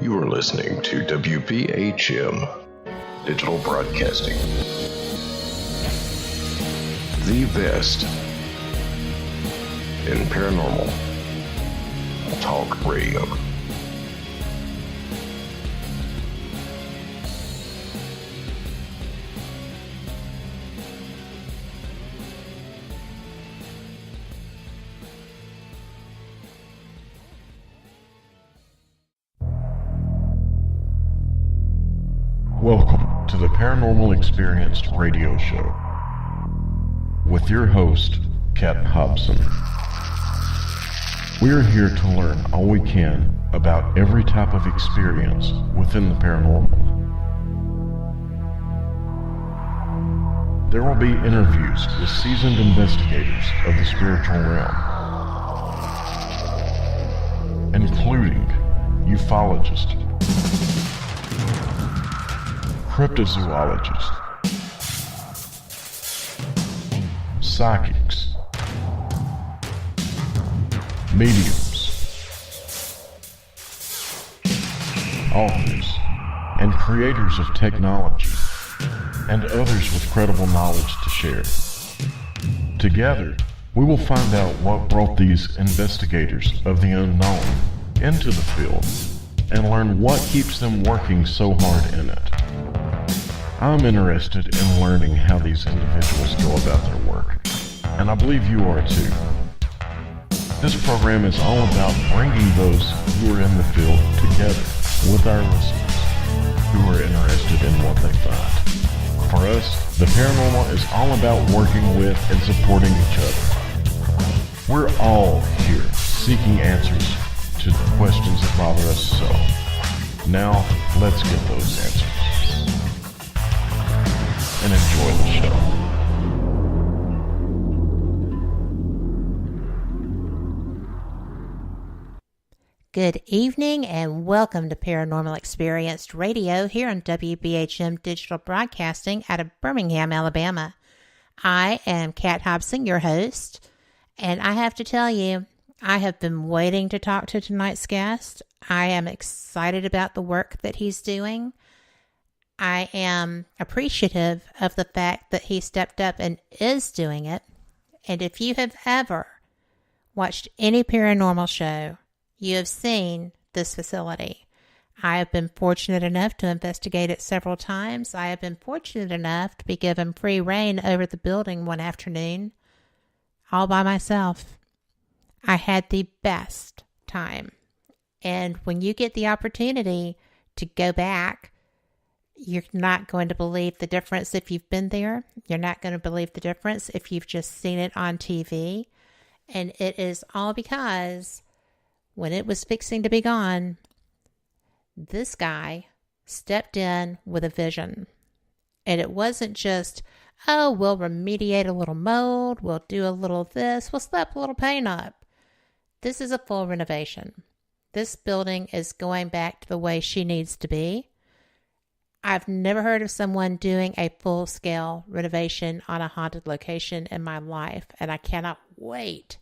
You are listening to WPHM Digital Broadcasting, the best in paranormal talk radio. Welcome to the Paranormal Experienced Radio Show with your host, Kat Hobson. We are here to learn all we can about every type of experience within the paranormal. There will be interviews with seasoned investigators of the spiritual realm, including ufologists, cryptozoologists, psychics, mediums, authors, and creators of technology, and others with credible knowledge to share. Together, we will find out what brought these investigators of the unknown into the field and learn what keeps them working so hard in it. I'm interested in learning how these individuals go about their work, and I believe you are too. This program is all about bringing those who are in the field together with our listeners who are interested in what they find. For us, the paranormal is all about working with and supporting each other. We're all here seeking answers to the questions that bother us so. Now, let's get those answers and enjoy the show. Good evening and welcome to Paranormal Experienced Radio here on WBHM Digital Broadcasting out of Birmingham, Alabama. I am Kat Hobson, your host, and I have to tell you, I have been waiting to talk to tonight's guest. I am excited about the work that he's doing. I am appreciative of the fact that he stepped up and is doing it. And if you have ever watched any paranormal show, you have seen this facility. I have been fortunate enough to investigate it several times. I have been fortunate enough to be given free reign over the building one afternoon, all by myself. I had the best time. And when you get the opportunity to go back, you're not going to believe the difference if you've been there. You're not going to believe the difference if you've just seen it on TV. And it is all because when it was fixing to be gone, this guy stepped in with a vision. And it wasn't just, oh, we'll remediate a little mold, we'll do a little this, we'll slap a little paint up. This is a full renovation. This building is going back to the way she needs to be. I've never heard of someone doing a full-scale renovation on a haunted location in my life, and I cannot wait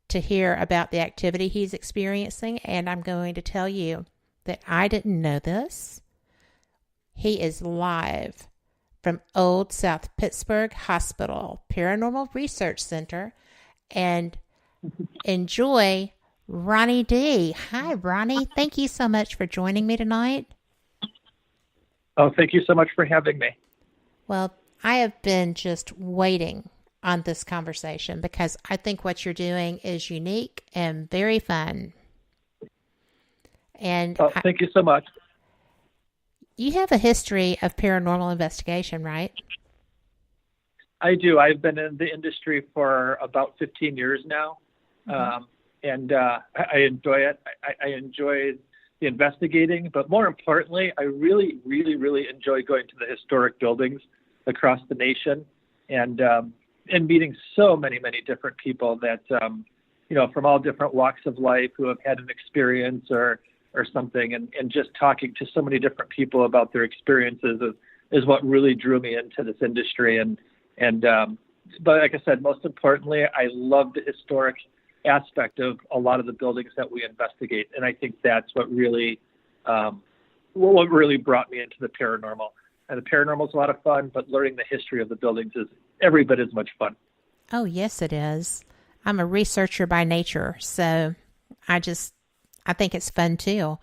to hear about the activity he's experiencing, and I'm going to tell you that I didn't know this. He is live from Old South Pittsburg Hospital Paranormal Research Center, and enjoy Ronnie Dee. Hi, Ronnie. Thank you so much for joining me tonight. Oh, thank you so much for having me. Well, I have been just waiting on this conversation because I think what you're doing is unique and very fun. And thank you so much. You have a history of paranormal investigation, right? I do. I've been in the industry for about 15 years now, and I enjoy it. I enjoy the investigating, but more importantly, I really, really, really enjoy going to the historic buildings across the nation and meeting so many, many different people that, from all different walks of life who have had an experience or something, and just talking to so many different people about their experiences is what really drew me into this industry. But like I said, most importantly, I love the historic aspect of a lot of the buildings that we investigate. And I think that's what really what really brought me into the paranormal. And the paranormal is a lot of fun, but learning the history of the buildings is every bit as much fun. Oh, yes, it is. I'm a researcher by nature, so I think it's fun too.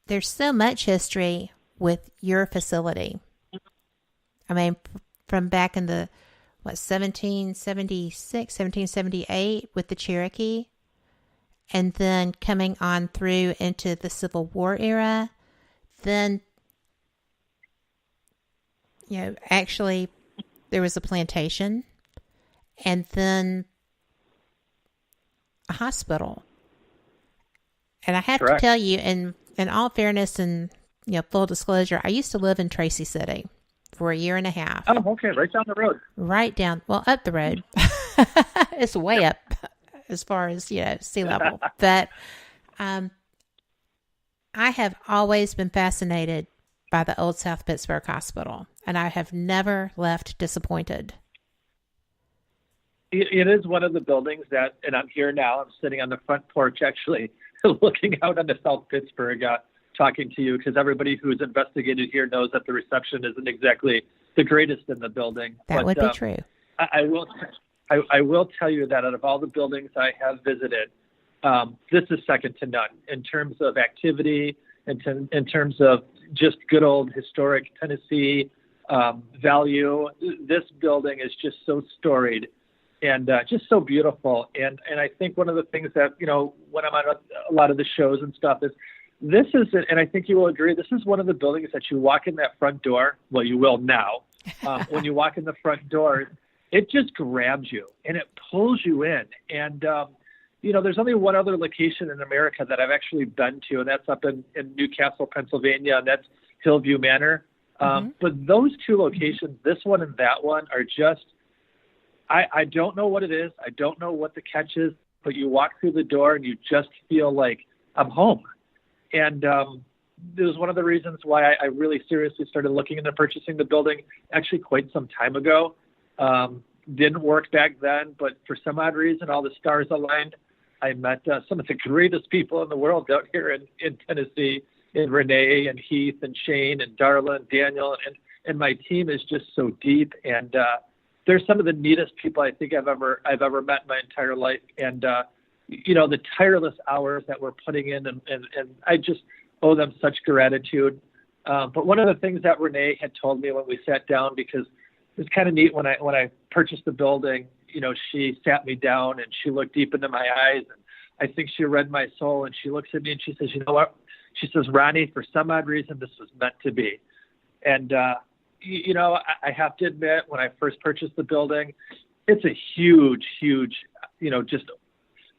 There's so much history with your facility. I mean, from back in the, 1776, 1778 with the Cherokee, and then coming on through into the Civil War era. Then, actually there was a plantation and then a hospital. And I have Correct. to tell you, in all fairness and full disclosure, I used to live in Tracy City for a year and a half. Oh, okay, right down the road. Up the road. It's way up as far as sea level. But I have always been fascinated by the Old South Pittsburg Hospital, and I have never left disappointed. It is one of the buildings that, and I'm here now, I'm sitting on the front porch actually, looking out on the South Pittsburg, talking to you, because everybody who's investigated here knows that the reception isn't exactly the greatest in the building. That would be true. I will tell you that out of all the buildings I have visited, this is second to none in terms of activity, in terms of just good old historic Tennessee value. This building is just so storied and just so beautiful. And I think one of the things that, when I'm on a lot of the shows and stuff is, this is, and I think you will agree, this is one of the buildings that you walk in that front door. Well, you will now. When you walk in the front door, it just grabs you and it pulls you in. And, there's only one other location in America that I've actually been to, and that's up in Newcastle, Pennsylvania, and that's Hillview Manor. But those two locations, this one and that one, are just, I don't know what it is. I don't know what the catch is, but you walk through the door and you just feel like I'm home. And it was one of the reasons why I really seriously started looking into purchasing the building actually quite some time ago. Didn't work back then, but for some odd reason, all the stars aligned. I met some of the greatest people in the world out here in Tennessee, in Renee and Heath and Shane and Darla and Daniel. And my team is just so deep. And they're some of the neatest people I think I've ever met in my entire life. And, the tireless hours that we're putting in, and I just owe them such gratitude. But one of the things that Renee had told me when we sat down, because it was kind of neat when I purchased the building, she sat me down and she looked deep into my eyes, and I think she read my soul, and she looks at me and she says, "You know what?" She says, "Ronnie, for some odd reason, this was meant to be." And, I have to admit, when I first purchased the building, it's a huge, just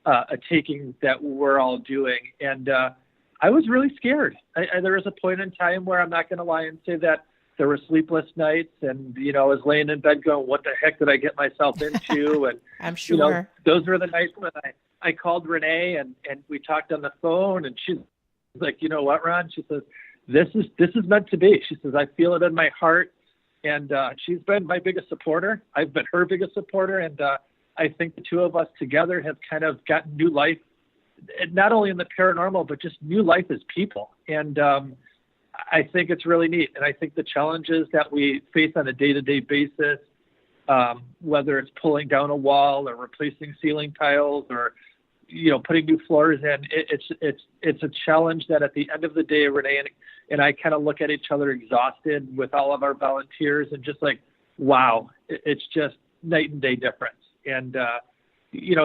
a taking that we're all doing. And I was really scared. There was a point in time where I'm not going to lie and say that there were sleepless nights, and, I was laying in bed going, what the heck did I get myself into? And I'm sure. Those were the nights when I called Renee and we talked on the phone, and she's like, "You know what, Ron?" She says, this is meant to be. She says, "I feel it in my heart." And she's been my biggest supporter. I've been her biggest supporter. And I think the two of us together have kind of gotten new life, not only in the paranormal, but just new life as people. And I think it's really neat. And I think the challenges that we face on a day-to-day basis, whether it's pulling down a wall or replacing ceiling tiles or, putting new floors in, it's a challenge that at the end of the day, Renee and I kind of look at each other exhausted with all of our volunteers and just like, wow, it's just night and day difference. And,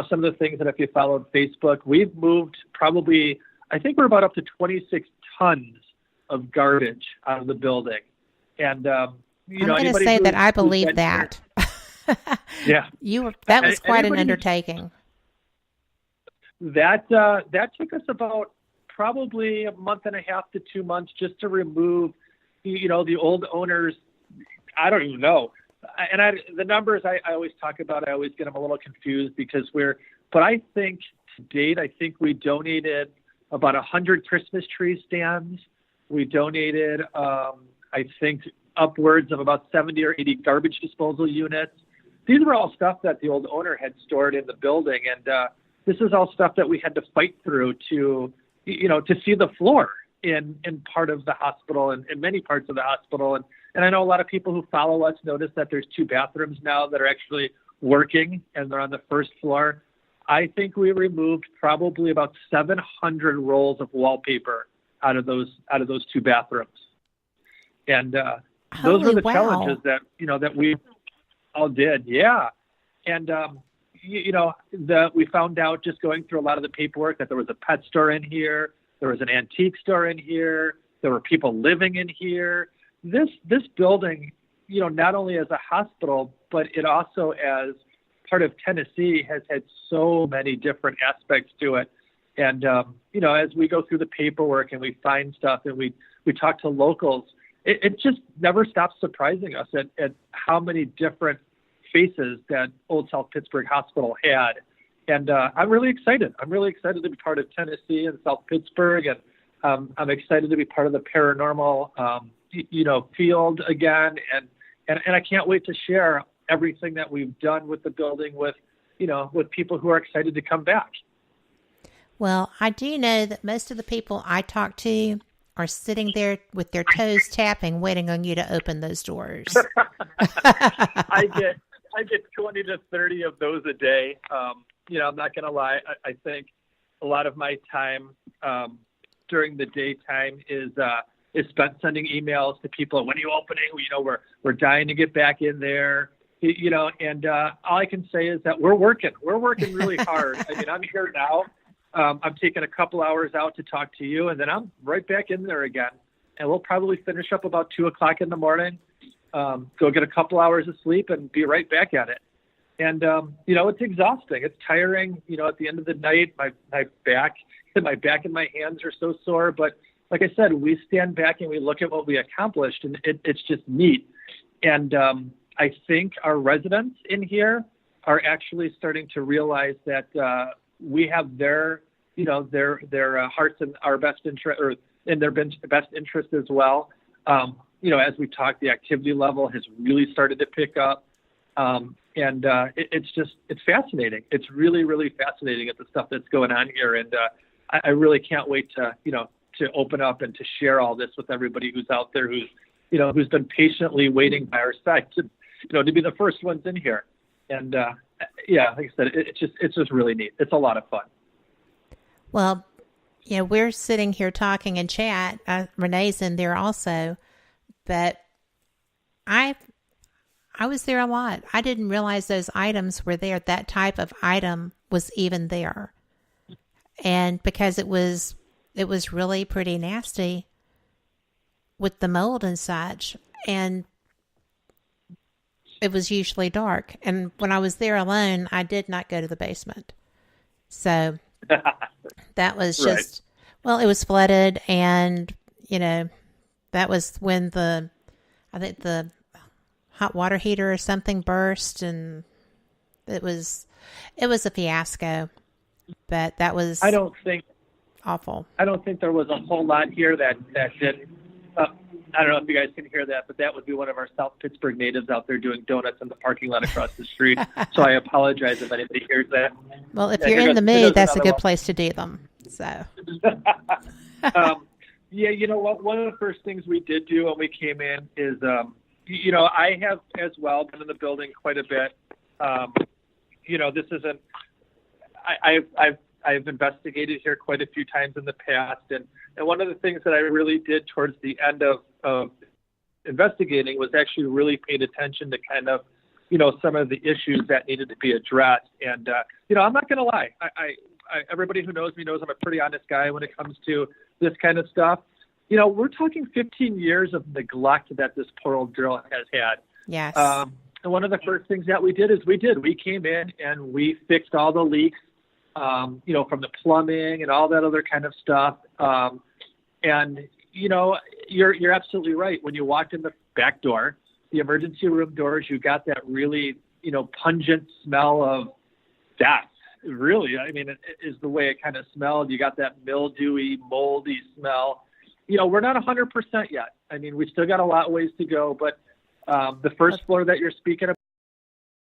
some of the things that if you followed Facebook, we've moved probably, I think we're about up to 26 tons of garbage out of the building. And, I'm going to say that I believe that. Yeah. That was quite an undertaking. That took us about probably a month and a half to 2 months just to remove, the old owners. I don't even know. And the numbers I always talk about, I always get them a little confused because but I think to date, we donated about 100 Christmas tree stands. We donated, I think, upwards of about 70 or 80 garbage disposal units. These were all stuff that the old owner had stored in the building. And this is all stuff that we had to fight through to see the floor. in part of the hospital and in many parts of the hospital. And I know a lot of people who follow us notice that there's 2 bathrooms now that are actually working, and they're on the first floor. I think we removed probably about 700 rolls of wallpaper out of those 2 bathrooms. And those are the challenges that, that we all did. Yeah. And, we found out just going through a lot of the paperwork that there was a pet store in here. There was an antique store in here. There were people living in here. This building, not only as a hospital, but it also as part of Tennessee has had so many different aspects to it. And, as we go through the paperwork and we find stuff and we talk to locals, it just never stops surprising us at how many different faces that Old South Pittsburg Hospital had. And I'm really excited. I'm really excited to be part of Tennessee and South Pittsburg. And I'm excited to be part of the paranormal, field again. And I can't wait to share everything that we've done with the building with people who are excited to come back. Well, I do know that most of the people I talk to are sitting there with their toes tapping, waiting on you to open those doors. I get 20 to 30 of those a day. I'm not going to lie. I think a lot of my time during the daytime is spent sending emails to people. When are you opening? We're dying to get back in there. And all I can say is that we're working. We're working really hard. I mean, I'm here now. I'm taking a couple hours out to talk to you, and then I'm right back in there again. And we'll probably finish up about 2:00 in the morning, go get a couple hours of sleep, and be right back at it. And, it's exhausting. It's tiring. At the end of the night, my back and my hands are so sore. But like I said, we stand back and we look at what we accomplished, and it's just neat. And I think our residents in here are actually starting to realize that we have their hearts in our best interest, or in their best interest as well. As we talk, the activity level has really started to pick up. It's fascinating. It's really, really fascinating at the stuff that's going on here. And I really can't wait to open up and to share all this with everybody who's out there, who's been patiently waiting by our side to be the first ones in here. And like I said, it's just really neat. It's a lot of fun. Well, we're sitting here talking and chat. Renee's in there also, but I was there a lot. I didn't realize those items were there. That type of item was even there. And because it was really pretty nasty with the mold and such. And it was usually dark. And when I was there alone, I did not go to the basement. So that was just, it was flooded. And, that was when I think the hot water heater or something burst, and it was a fiasco. But that was awful. I don't think there was a whole lot here that did. I don't know if you guys can hear that, but that would be one of our South Pittsburg natives out there doing donuts in the parking lot across the street. So I apologize if anybody hears that. Well, if you're in the mood, that's a good place to do them. So. What? One of the first things we did do when we came in is, I have as well been in the building quite a bit. This isn't. I've investigated here quite a few times in the past, and one of the things that I really did towards the end of investigating was actually really paid attention to kind of, some of the issues that needed to be addressed. And I'm not going to lie, I everybody who knows me knows I'm a pretty honest guy when it comes to this kind of stuff. We're talking 15 years of neglect that this poor old girl has had. Yes. And one of the first things that we did is we came in and we fixed all the leaks. From the plumbing and all that other kind of stuff. You're absolutely right. When you walked in the back door, the emergency room doors, you got that really, pungent smell of death. Really, I mean, it is the way it kind of smelled. You got that mildewy, moldy smell. We're not 100% yet. I mean, we still got a lot of ways to go, but the first floor that you're speaking